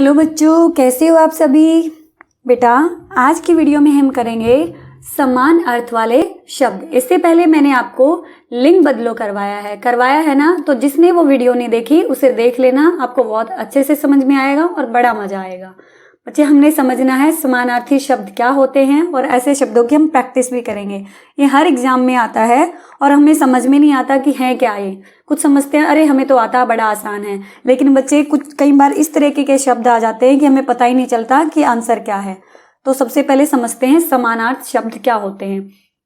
Hello बच्चों, कैसे हो आप सभी। बेटा आज की वीडियो में हम करेंगे समान अर्थ वाले शब्द। इससे पहले मैंने आपको लिंग बदलो करवाया है ना, तो जिसने वो वीडियो नहीं देखी उसे देख लेना, आपको बहुत अच्छे से समझ में आएगा और बड़ा मजा आएगा। बच्चे हमने समझना है समानार्थी शब्द क्या होते हैं और ऐसे शब्दों की हम प्रैक्टिस भी करेंगे। ये हर एग्जाम में आता है और हमें समझ में नहीं आता कि है क्या ये। कुछ समझते हैं अरे हमें तो आता, बड़ा आसान है, लेकिन बच्चे कुछ कई बार इस तरीके के शब्द आ जाते हैं कि हमें पता ही नहीं चलता कि आंसर क्या है। तो सबसे पहले समझते हैं समानार्थ शब्द क्या होते हैं।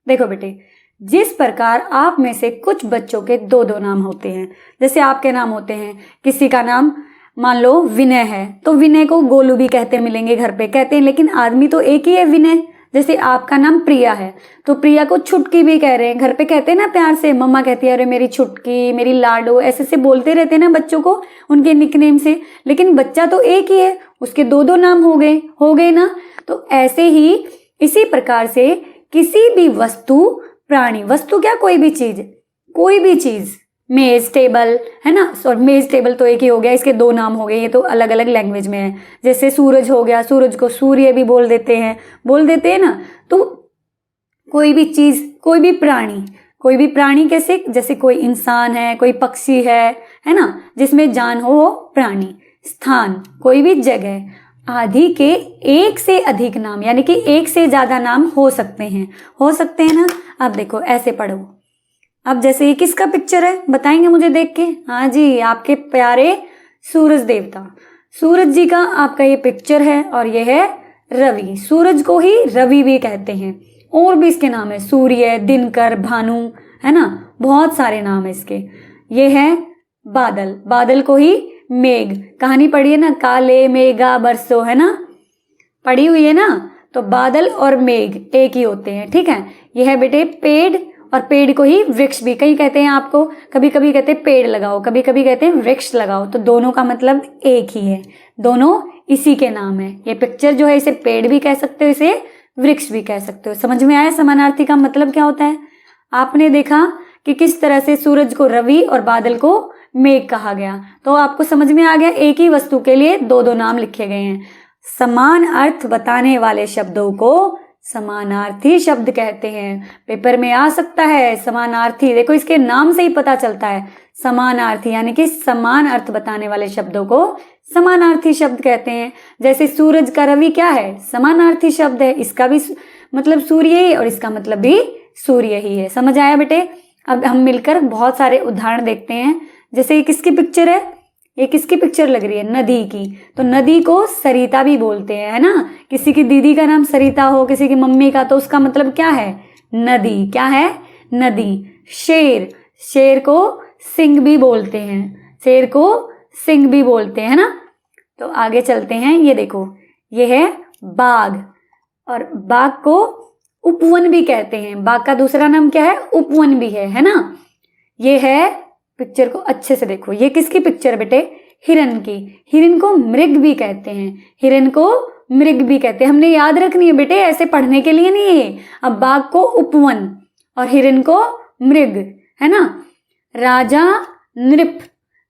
देखो बेटे, जिस प्रकार आप में से कुछ बच्चों के दो दो नाम होते हैं, जैसे आपके नाम होते हैं, किसी का नाम मान लो विनय है तो विनय को गोलू भी कहते मिलेंगे, घर पे कहते हैं, लेकिन आदमी तो एक ही है विनय। जैसे आपका नाम प्रिया है तो प्रिया को छुटकी भी कह रहे हैं, घर पे कहते हैं ना प्यार से, मम्मा कहती है अरे मेरी छुटकी, मेरी लाडो, ऐसे से बोलते रहते हैं ना बच्चों को उनके निकनेम से। लेकिन बच्चा तो एक ही है, उसके दो दो नाम हो गए ना। तो ऐसे ही इसी प्रकार से किसी भी वस्तु, प्राणी, वस्तु क्या, कोई भी चीज, मेज, टेबल है ना, और मेज टेबल तो एक ही हो गया, इसके दो नाम हो गए, ये तो अलग अलग लैंग्वेज में है। जैसे सूरज हो गया, सूरज को सूर्य भी बोल देते हैं ना। तो कोई भी चीज, कोई भी प्राणी कैसे, जैसे कोई इंसान है, कोई पक्षी है ना, जिसमें जान हो वो प्राणी। स्थान, कोई भी जगह आदि के एक से अधिक नाम, यानी कि एक से ज्यादा नाम हो सकते हैं ना। अब देखो ऐसे पढ़ो। अब जैसे ये किसका पिक्चर है बताएंगे मुझे देख के। हाँ जी, आपके प्यारे सूरज देवता, सूरज जी का आपका ये पिक्चर है। और ये है रवि, सूरज को ही रवि भी कहते हैं, और भी इसके नाम है, सूर्य, दिनकर, भानु, है ना, बहुत सारे नाम है इसके। ये है बादल, बादल को ही मेघ, कहानी पढ़ी है ना, काले मेघा बरसो, है ना, पढ़ी हुई है ना। तो बादल और मेघ एक ही होते हैं, ठीक है। यह है बेटे पेड़, और पेड़ को ही वृक्ष भी कहीं कहते हैं आपको, कभी कभी कहते हैं पेड़ लगाओ, कभी कभी कहते हैं वृक्ष लगाओ, तो दोनों का मतलब एक ही है, दोनों इसी के नाम है। ये पिक्चर जो है इसे पेड़ भी कह सकते हो, इसे वृक्ष भी कह सकते हो। समझ में आया समानार्थी का मतलब क्या होता है। आपने देखा कि किस तरह से सूरज को रवि और बादल को मेघ कहा गया, तो आपको समझ में आ गया एक ही वस्तु के लिए दो दो नाम लिखे गए हैं। समान अर्थ बताने वाले शब्दों को समानार्थी शब्द कहते हैं। पेपर में आ सकता है समानार्थी, देखो इसके नाम से ही पता चलता है, समानार्थी यानी कि समान अर्थ बताने वाले शब्दों को समानार्थी शब्द कहते हैं। जैसे सूरज का रवि क्या है, समानार्थी शब्द है, इसका भी मतलब सूर्य ही और इसका मतलब भी सूर्य ही है। समझ आया बेटे। अब हम मिलकर बहुत सारे उदाहरण देखते हैं। जैसे ये किसकी पिक्चर है, ये किसकी पिक्चर लग रही है, नदी की, तो नदी को सरिता भी बोलते हैं, है ना। किसी की दीदी का नाम सरिता हो, किसी की मम्मी का, तो उसका मतलब क्या है, नदी। क्या है, नदी। शेर, शेर को सिंह भी बोलते हैं, शेर को सिंह भी बोलते हैं ना। तो आगे चलते हैं, ये देखो ये है बाघ, और बाघ को उपवन भी कहते हैं, बाघ का दूसरा नाम क्या है, उपवन भी है ना। ये है, पिक्चर को अच्छे से देखो, ये किसकी पिक्चर बेटे, हिरन की। हिरन को मृग भी कहते हैं, हिरन को मृग भी कहते हैं। हमने याद रखनी है बेटे, ऐसे पढ़ने के लिए नहीं है। अब बाघ को उपवन और हिरन को मृग, है ना। राजा, नृप,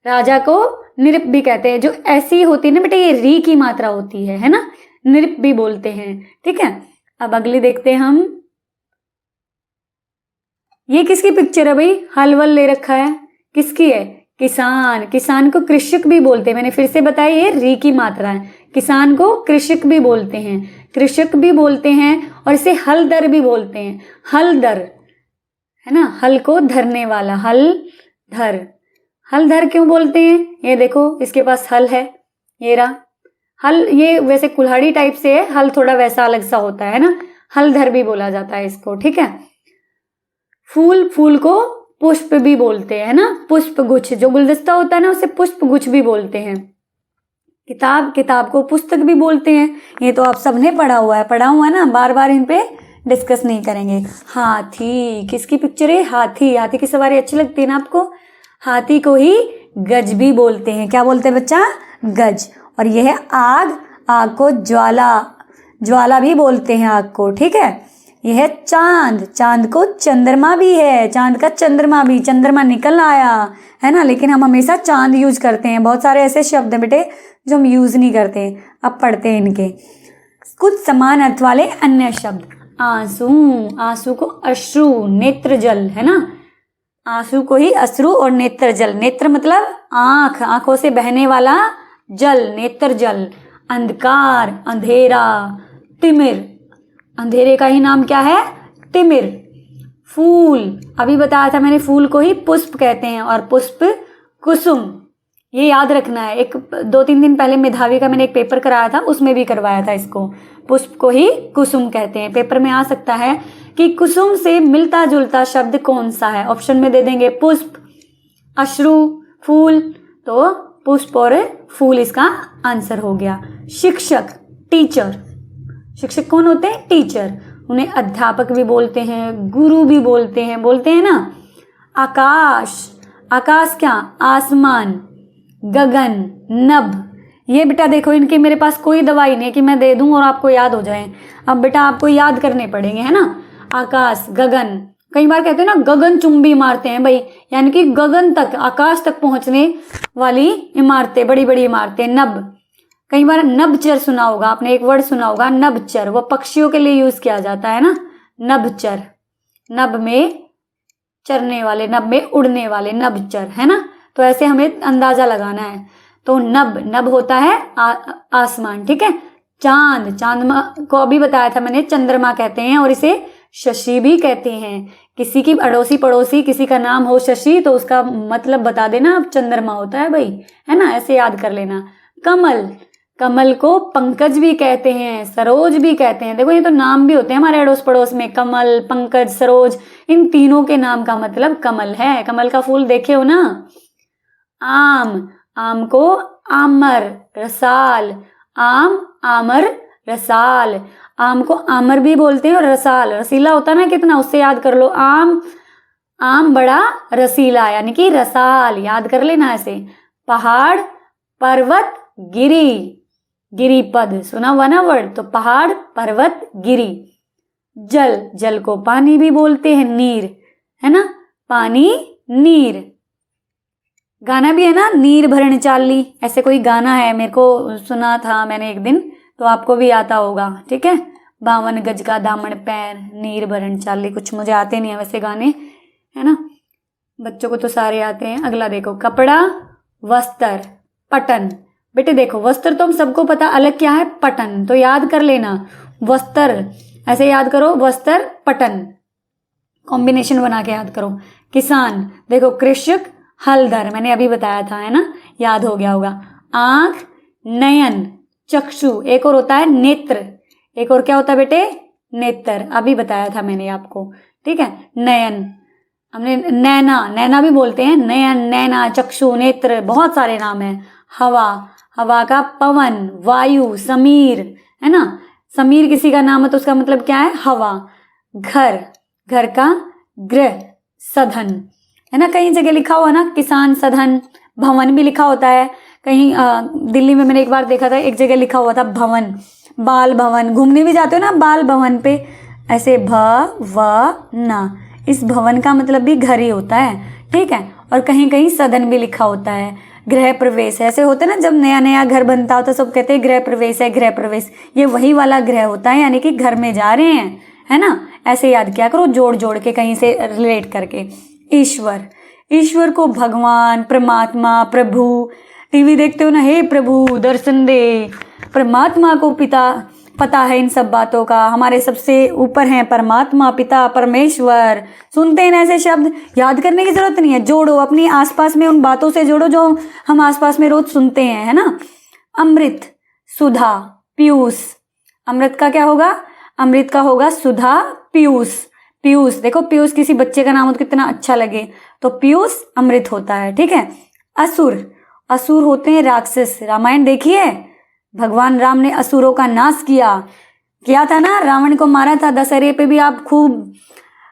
राजा को नृप भी कहते हैं, जो ऐसी होती है ना बेटे, ये री की मात्रा होती है ना, नृप भी बोलते हैं, ठीक है। अब अगली देखते हैं हम, ये किसकी पिक्चर है भाई, हल वल ले रखा है, किसकी है, किसान। किसान को कृषक भी बोलते हैं, मैंने फिर से बताया ये री की मात्रा है। किसान को कृषक भी बोलते हैं, और इसे हलदर भी बोलते हैं, हलदर, है ना, हल को धरने वाला, हलधर क्यों बोलते हैं, ये देखो इसके पास हल है, ये रहा हल, ये वैसे कुल्हाड़ी टाइप से है, हल थोड़ा वैसा अलग सा होता है ना, हलधर भी बोला जाता है इसको, ठीक है। फूल को पुष्प भी बोलते हैं ना, पुष्प गुच्छ, जो गुलदस्ता होता है ना उसे पुष्प गुच्छ भी बोलते हैं। किताब को पुस्तक भी बोलते हैं। ये तो आप सबने पढ़ा हुआ है ना, बार बार इन पे डिस्कस नहीं करेंगे। हाथी, किसकी पिक्चर है, हाथी की सवारी अच्छी लगती है ना आपको। हाथी को ही गज भी बोलते हैं, क्या बोलते हैं बच्चा, गज। और यह है आग को ज्वाला भी बोलते हैं आग को, ठीक है। ये है चांद, चांद को चंद्रमा भी है, चांद का चंद्रमा भी, चंद्रमा निकल आया है ना, लेकिन हम हमेशा चांद यूज करते हैं। बहुत सारे ऐसे शब्द हैं बेटे जो हम यूज नहीं करते, अब पढ़ते हैं इनके कुछ समान अर्थ वाले अन्य शब्द। आंसू, आंसू को अश्रु, नेत्र जल है ना, आंसू को ही अश्रु और नेत्र जल, नेत्र मतलब आंख, आंखों से बहने वाला जल, नेत्र जल। अंधकार, अंधेरा, तिमिर, अंधेरे का ही नाम क्या है, तिमिर। फूल, अभी बताया था मैंने, फूल को ही पुष्प कहते हैं, और पुष्प कुसुम, ये याद रखना है। एक 2-3 दिन पहले मेधावी का मैंने एक पेपर कराया था, उसमें भी करवाया था इसको, पुष्प को ही कुसुम कहते हैं। पेपर में आ सकता है कि कुसुम से मिलता जुलता शब्द कौन सा है, ऑप्शन में दे देंगे पुष्प, अश्रु, फूल, तो पुष्प और फूल इसका आंसर हो गया। शिक्षक, टीचर, शिक्षक कौन होते हैं, टीचर, उन्हें अध्यापक भी बोलते हैं, गुरु भी बोलते हैं ना। आकाश, आकाश क्या, आसमान, गगन, नभ, ये बेटा देखो इनके मेरे पास कोई दवाई नहीं है कि मैं दे दूं और आपको याद हो जाए, अब बेटा आपको याद करने पड़ेंगे, है ना। आकाश, गगन, कई बार कहते हैं ना गगन चुंबी इमारतें हैं भाई, यानी कि गगन तक, आकाश तक पहुंचने वाली इमारतें, बड़ी बड़ी इमारतें। नभ, कई बार नभचर सुना होगा आपने, एक वर्ड सुना होगा नभचर, वो पक्षियों के लिए यूज किया जाता है ना, नभचर, नभ में चरने वाले, नभ में उड़ने वाले, नभचर, है ना। तो ऐसे हमें अंदाजा लगाना है। तो नभ, नभ होता है आसमान, ठीक है। चांद, चांद को अभी बताया था मैंने, चंद्रमा कहते हैं, और इसे शशि भी कहते हैं। किसी की अड़ोसी पड़ोसी किसी का नाम हो शशि, तो उसका मतलब बता देना चंद्रमा होता है भाई, है ना, ऐसे याद कर लेना। कमल, कमल को पंकज भी कहते हैं, सरोज भी कहते हैं। देखो ये तो नाम भी होते हैं हमारे अड़ोस पड़ोस में, कमल, पंकज, सरोज, इन तीनों के नाम का मतलब कमल है। कमल का फूल देखे हो ना। आम, आम को आमर, रसाल, आम, आमर, रसाल, आम को आमर भी बोलते हैं, और रसाल रसीला होता है ना कितना, उससे याद कर लो। आम, आम बड़ा रसीला, यानी कि रसाल, याद कर लेना ऐसे। पहाड़, पर्वत, गिरी, गिरी पद सुना हुआ ना वर्ड, तो पहाड़, पर्वत, गिरी। जल, जल को पानी भी बोलते हैं, नीर, है ना, पानी, नीर। गाना भी है ना, नीर भरण चाली, ऐसे कोई गाना है, मेरे को सुना था मैंने एक दिन, तो आपको भी आता होगा, ठीक है। 52 गज का दामन पैर, नीर भरण चाली, कुछ मुझे आते नहीं है वैसे गाने, है ना, बच्चों को तो सारे आते हैं। अगला देखो, कपड़ा, वस्त्र, पटन। बेटे देखो वस्त्र तो हम सबको पता, अलग क्या है, पटन, तो याद कर लेना, वस्त्र ऐसे याद करो, वस्त्र, पटन, कॉम्बिनेशन बना के याद करो। किसान, देखो कृषक, हलधर, मैंने अभी बताया था, है ना, याद हो गया होगा। आंख, नयन, चक्षु, एक और होता है नेत्र, एक और क्या होता है बेटे, नेत्र, अभी बताया था मैंने आपको, ठीक है। नयन, हमने नैना, नैना भी बोलते हैं, नयन, नैना, चक्षु, नेत्र, बहुत सारे नाम हैं। हवा, हवा का पवन, वायु, समीर, है ना, समीर किसी का नाम है तो उसका मतलब क्या है, हवा। घर, घर का गृह, सदन, है ना, कहीं जगह लिखा हुआ ना किसान सदन, भवन भी लिखा होता है कहीं। दिल्ली में मैंने एक बार देखा था, एक जगह लिखा हुआ था भवन, बाल भवन, घूमने भी जाते हो ना बाल भवन पे, ऐसे न, इस भवन का मतलब भी घर ही होता है, ठीक है। और कहीं कहीं सदन भी लिखा होता है। गृह प्रवेश, ऐसे होते ना जब नया नया घर बनता होता, सब कहते हैं गृह प्रवेश है, गृह प्रवेश, ये वही वाला गृह होता है, यानी कि घर में जा रहे हैं, है ना, ऐसे याद किया करो, जोड़ जोड़ के कहीं से रिलेट करके। ईश्वर, ईश्वर को भगवान, परमात्मा, प्रभु, टीवी देखते हो ना, हे प्रभु दर्शन दे, परमात्मा को पिता पता है इन सब बातों का, हमारे सबसे ऊपर हैं परमात्मा, पिता, परमेश्वर, सुनते हैं ऐसे शब्द, याद करने की जरूरत नहीं है, जोड़ो अपनी आसपास में, उन बातों से जोड़ो जो हम आसपास में रोज सुनते हैं, है ना। अमृत, सुधा, पीयूष, अमृत का क्या होगा, अमृत का होगा सुधा, पीयूष, पीयूष, देखो पीयूष किसी बच्चे का नाम हो तो कितना अच्छा लगे, तो पीयूष अमृत होता है, ठीक है। असुर, असुर होते हैं राक्षस, रामायण देखिए, भगवान राम ने असुरों का नाश किया था ना, रावण को मारा था, दशहरे पे भी आप खूब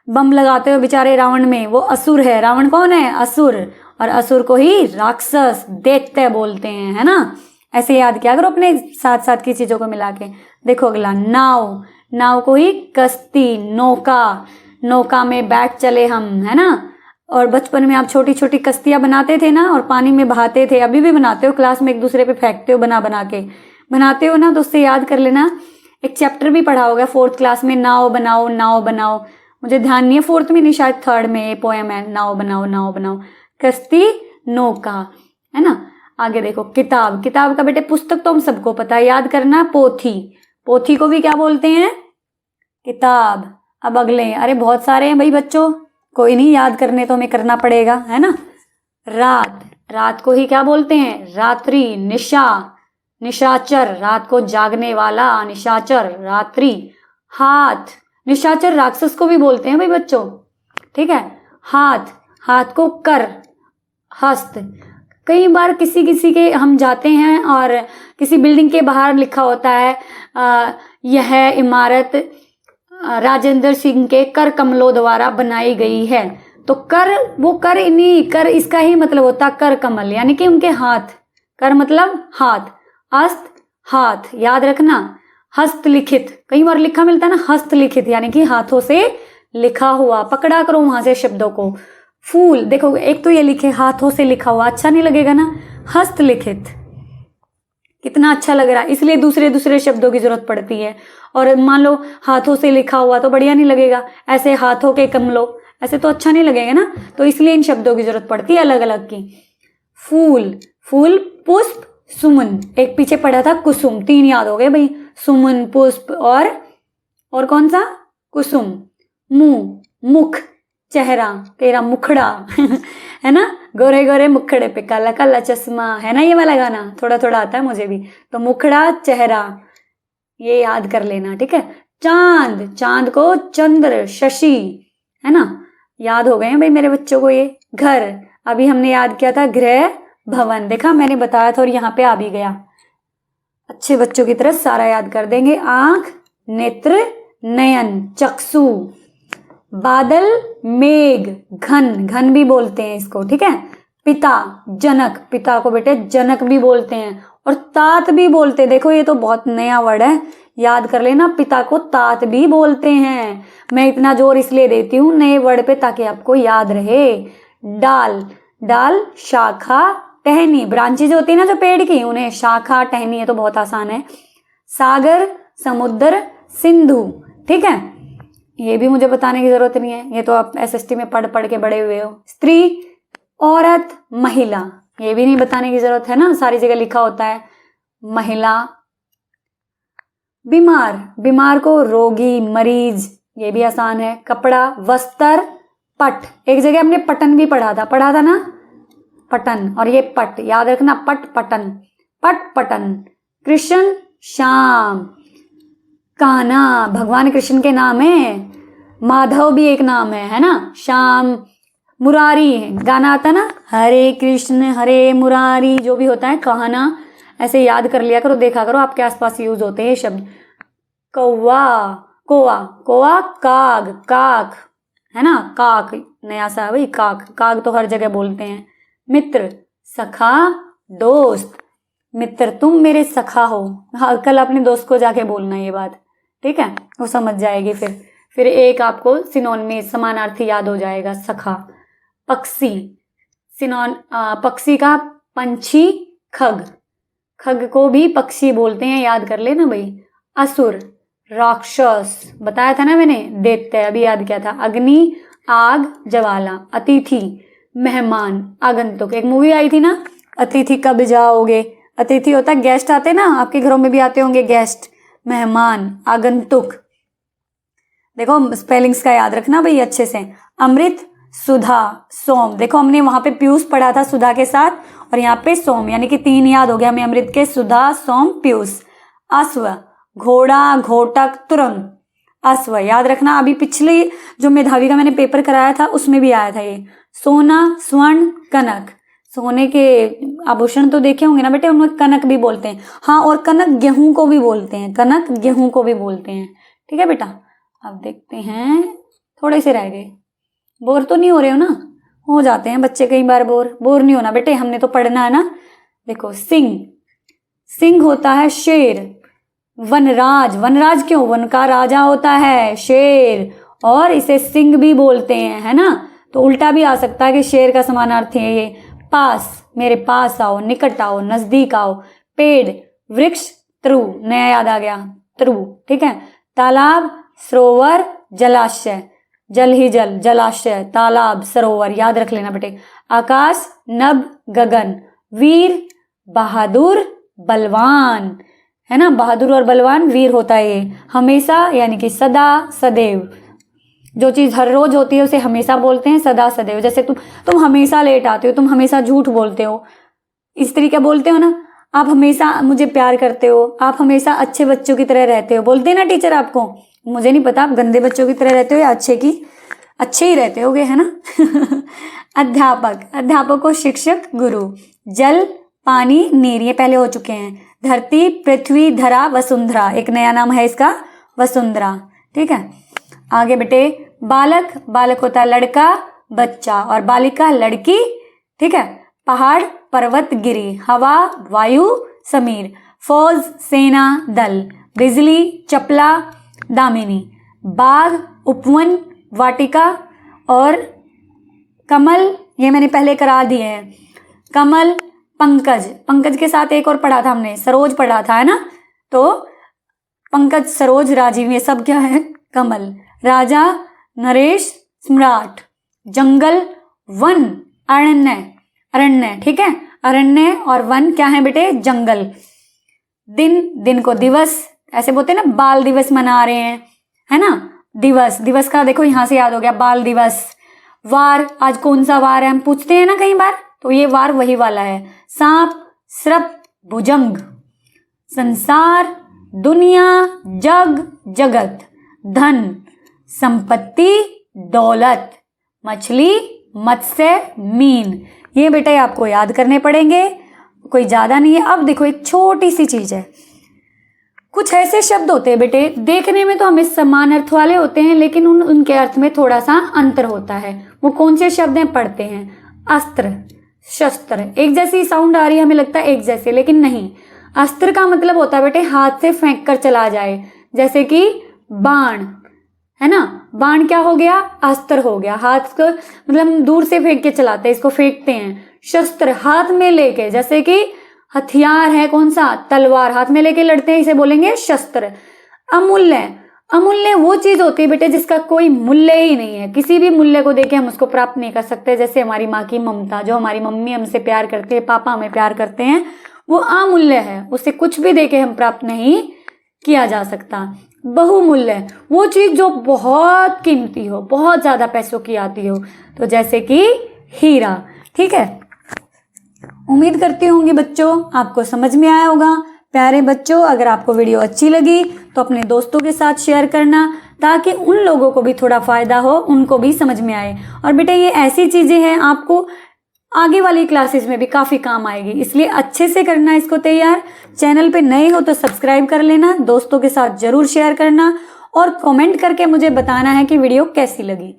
बम लगाते हो बेचारे रावण में, वो असुर है। रावण कौन है, असुर, और असुर को ही राक्षस, दैत्य बोलते हैं, है ना, ऐसे याद किया करो अपने साथ साथ की चीजों को मिला के। देखो अगला, नाव, नाव को ही कश्ती, नौका, नौका में बैठ चले हम, है ना। और बचपन में आप छोटी छोटी कश्तियां बनाते थे ना और पानी में बहाते थे, अभी भी बनाते हो, क्लास में एक दूसरे पे फेंकते हो बना बना के, बनाते हो ना, तो उससे याद कर लेना। एक चैप्टर भी पढ़ा होगा 4th क्लास में, नाव बनाओ नाव बनाओ, मुझे ध्यान नहीं है 4th में नहीं, शायद 3rd में ये पोएम है, नाव बनाओ नाव बनाओ, कश्ती नौका, है ना। आगे देखो, किताब, किताब का बेटे पुस्तक तो हम सबको पता है, याद करना, पोथी, पोथी को भी क्या बोलते हैं, किताब। अब अगले, अरे बहुत सारे हैं भाई बच्चों, कोई नहीं, याद करने तो हमें करना पड़ेगा, है ना। रात, रात को ही क्या बोलते हैं, रात्रि, निशा, निशाचर, रात को जागने वाला, निशाचर, रात्रि। हाथ, निशाचर राक्षस को भी बोलते हैं भाई बच्चों, ठीक है। हाथ, हाथ को कर, हस्त। कई बार किसी किसी के हम जाते हैं और किसी बिल्डिंग के बाहर लिखा होता है यह इमारत राजेंद्र सिंह के कर कमलों द्वारा बनाई गई है, तो कर, वो कर नहीं, कर इसका ही मतलब होता कर कमल, यानी कि उनके हाथ, कर मतलब हाथ, हस्त हाथ, याद रखना। हस्तलिखित, कई बार लिखा मिलता है ना, हस्तलिखित यानी कि हाथों से लिखा हुआ, पकड़ा करो वहां से शब्दों को। फूल, देखो एक तो ये लिखे हाथों से लिखा हुआ, अच्छा नहीं लगेगा ना, हस्तलिखित कितना अच्छा लग रहा है, इसलिए दूसरे दूसरे शब्दों की जरूरत पड़ती है। और मान लो हाथों से लिखा हुआ तो बढ़िया नहीं लगेगा, ऐसे हाथों के कमलों, ऐसे तो अच्छा नहीं लगेगा ना, तो इसलिए इन शब्दों की जरूरत पड़ती है अलग अलग की। फूल, फूल, पुष्प, सुमन, एक पीछे पढ़ा था कुसुम, 3 याद हो गए भाई, सुमन, पुष्प और कौन सा, कुसुम। मुंह, मुख, चेहरा, तेरा मुखड़ा है ना, गोरे गोरे मुखड़े पे काला काला चश्मा, है ना ये वाला गाना, थोड़ा थोड़ा आता है मुझे भी, तो मुखड़ा, चेहरा, ये याद कर लेना, ठीक है। चांद, चांद को चंद्र, शशि, है ना, याद हो गए हैं भाई मेरे बच्चों को ये। घर, अभी हमने याद किया था गृह, भवन, देखा मैंने बताया था और यहाँ पे आ भी गया, अच्छे बच्चों की तरह सारा याद कर देंगे। आंख, नेत्र, नयन, चक्षु। बादल, मेघ, घन, घन भी बोलते हैं इसको, ठीक है। पिता, जनक, पिता को बेटे जनक भी बोलते हैं, और तात भी बोलते हैं, देखो ये तो बहुत नया वर्ड है, याद कर लेना, पिता को तात भी बोलते हैं। मैं इतना जोर इसलिए देती हूँ नए वर्ड पे ताकि आपको याद रहे। डाल, डाल, शाखा, टहनी, ब्रांचेज होती है ना जो पेड़ की, उन्हें शाखा, टहनी, है तो बहुत आसान है। सागर, समुद्र, सिंधु, ठीक है, ये भी मुझे बताने की जरूरत नहीं है, ये तो आप एसएसटी में पढ़ पढ़ के बड़े हुए हो। स्त्री, औरत, महिला, ये भी नहीं बताने की जरूरत है ना, सारी जगह लिखा होता है महिला। बीमार, बीमार को रोगी, मरीज, ये भी आसान है। कपड़ा, वस्त्र, पट, एक जगह हमने पटन भी पढ़ा था ना, पटन, और ये पट, याद रखना, पट पटन, पट पटन। कृष्ण, श्याम, कान्हा, भगवान कृष्ण के नाम है, माधव भी एक नाम है ना, श्याम, मुरारी, गाना आता ना, हरे कृष्ण हरे मुरारी, जो भी होता है कहना, ऐसे याद कर लिया करो, देखा करो आपके आसपास यूज होते हैं शब्द। कौवा, कोआ, कोआ, काग, काक, है ना, काक, नया सा भाई, काक, काग तो हर जगह बोलते हैं। मित्र, सखा, दोस्त, मित्र तुम मेरे सखा हो, हाँ कल अपने दोस्त को जाके बोलना ये बात, ठीक है, वो समझ जाएगी। फिर एक आपको सिनोनिम समानार्थी याद हो जाएगा, सखा। पक्षी, पक्षी का पंछी, खग, खग को भी पक्षी बोलते हैं, याद कर लेना भाई। असुर, राक्षस, बताया था ना मैंने, दैत्य, अभी याद किया था। अग्नि, आग, ज्वाला। अतिथि, मेहमान, आगंतुक, एक मूवी आई थी ना, अतिथि कब जाओगे, अतिथि होता है गेस्ट आते ना, आपके घरों में भी आते होंगे गेस्ट। मेहमान, आगंतुक, देखो स्पेलिंग्स का याद रखना भाई अच्छे से। अमृत, सुधा, सोम, देखो हमने वहां पे पीयूष पढ़ा था सुधा के साथ, और यहाँ पे सोम, यानी कि 3 याद हो गया हमें अमृत के, सुधा, सोम, पीयूष। अश्व, घोड़ा, घोटक, तुरंग, अश्व, याद रखना, अभी पिछले जो मेधावी का मैंने पेपर कराया था उसमें भी आया था ये। सोना, स्वर्ण, कनक, सोने के आभूषण तो देखे होंगे ना बेटे, उनमें कनक भी बोलते हैं, हाँ, और कनक गेहूं को भी बोलते हैं, कनक गेहूं को भी बोलते हैं, ठीक है बेटा। अब देखते हैं, थोड़े से रह गए, बोर तो नहीं हो रहे हो ना, हो जाते हैं बच्चे कई बार बोर नहीं होना बेटे, हमने तो पढ़ना है ना। देखो सिंह, सिंह होता है शेर, वनराज, वनराज क्यों? वन का राजा होता है शेर, और इसे सिंह भी बोलते हैं, है ना। तो उल्टा भी आ सकता है कि शेर का समानार्थी है ये। पास, मेरे पास आओ, निकट आओ, नजदीक आओ। पेड़, वृक्ष, तरु, नया याद आ गया, तरु, ठीक है। तालाब, सरोवर, जलाशय, जल ही जल, जलाशय, तालाब, सरोवर, याद रख लेना बेटे। आकाश, नभ, गगन। वीर, बहादुर, बलवान, है ना। बहादुर और बलवान वीर होता है ये। हमेशा यानी कि सदा, सदैव, जो चीज़ हर रोज होती है उसे हमेशा बोलते हैं, सदा सदैव। जैसे तुम हमेशा लेट आते हो, तुम हमेशा झूठ बोलते हो, इस तरीके बोलते हो ना। आप हमेशा मुझे प्यार करते हो, आप हमेशा अच्छे बच्चों की तरह रहते हो, बोलते हैं ना टीचर आपको। मुझे नहीं पता आप गंदे बच्चों की तरह रहते हो या अच्छे ही रहते होगे, है ना। अध्यापक, अध्यापक को शिक्षक, गुरु। जल, पानी, नीर, ये पहले हो चुके हैं। धरती, पृथ्वी, धरा, वसुंधरा, एक नया नाम है इसका, वसुंधरा, ठीक है। आगे बेटे, बालक, बालक होता है लड़का, बच्चा, और बालिका लड़की, ठीक है। पहाड़, पर्वत, गिरी। हवा, वायु, समीर। फौज, सेना, दल। बिजली, चपला, दामिनी। बाग, उपवन, वाटिका, और कमल, ये मैंने पहले करा दिए हैं। कमल, पंकज, पंकज के साथ एक और पढ़ा था हमने, सरोज पढ़ा था, है ना। तो पंकज, सरोज, राजीव, ये सब क्या है? कमल। राजा, नरेश, सम्राट। जंगल, वन, अरण्य, अरण्य, ठीक है। अरण्य और वन क्या है बेटे? जंगल। दिन, दिन को दिवस, ऐसे बोलते हैं ना, बाल दिवस मना रहे हैं, है ना। दिवस, दिवस का देखो यहां से याद हो गया, बाल दिवस। वार, आज कौन सा वार है, हम पूछते हैं ना कई बार, तो ये वार वही वाला है। सांप, सर्प, भुजंग। संसार, दुनिया, जग, जगत। धन, संपत्ति, दौलत। मछली, मत्स्य, मीन। ये बेटा आपको याद करने पड़ेंगे, कोई ज्यादा नहीं है। अब देखो एक छोटी सी चीज है, कुछ ऐसे शब्द होते हैं बेटे, देखने में तो हमें समान अर्थ वाले होते हैं, लेकिन उनके अर्थ में थोड़ा सा अंतर होता है। वो कौन से शब्द हैं? पढ़ते हैं। अस्त्र, शस्त्र, एक जैसी साउंड आ रही है, हमें लगता है एक जैसे, लेकिन नहीं। अस्त्र का मतलब होता है बेटे हाथ से फेंक कर चला जाए, जैसे कि बाण, है ना। बाण क्या हो गया? अस्त्र हो गया। हाथ को मतलब हम दूर से फेंक के चलाते हैं, इसको फेंकते हैं। शस्त्र, हाथ में लेके, जैसे कि हथियार है कौन सा? तलवार, हाथ में लेके लड़ते हैं, इसे बोलेंगे शस्त्र। अमूल्य, अमूल्य वो चीज होती है बेटे जिसका कोई मूल्य ही नहीं है, किसी भी मूल्य को देके हम उसको प्राप्त नहीं कर सकते। जैसे हमारी माँ की ममता, जो हमारी मम्मी हमसे प्यार करते हैं, पापा हमें प्यार करते हैं, वो अमूल्य है, उसे कुछ भी देके हम प्राप्त नहीं किया जा सकता। बहुमूल्य, वो चीज जो बहुत कीमती हो, बहुत ज्यादा पैसों की आती हो, तो जैसे कि हीरा, ठीक है। उम्मीद करती होंगी बच्चों आपको समझ में आया होगा। प्यारे बच्चों, अगर आपको वीडियो अच्छी लगी तो अपने दोस्तों के साथ शेयर करना, ताकि उन लोगों को भी थोड़ा फायदा हो, उनको भी समझ में आए। और बेटा ये ऐसी चीजें हैं आपको आगे वाली क्लासेस में भी काफी काम आएगी, इसलिए अच्छे से करना इसको तैयार। चैनल पे नए हो तो सब्सक्राइब कर लेना, दोस्तों के साथ जरूर शेयर करना, और कमेंट करके मुझे बताना है कि वीडियो कैसी लगी।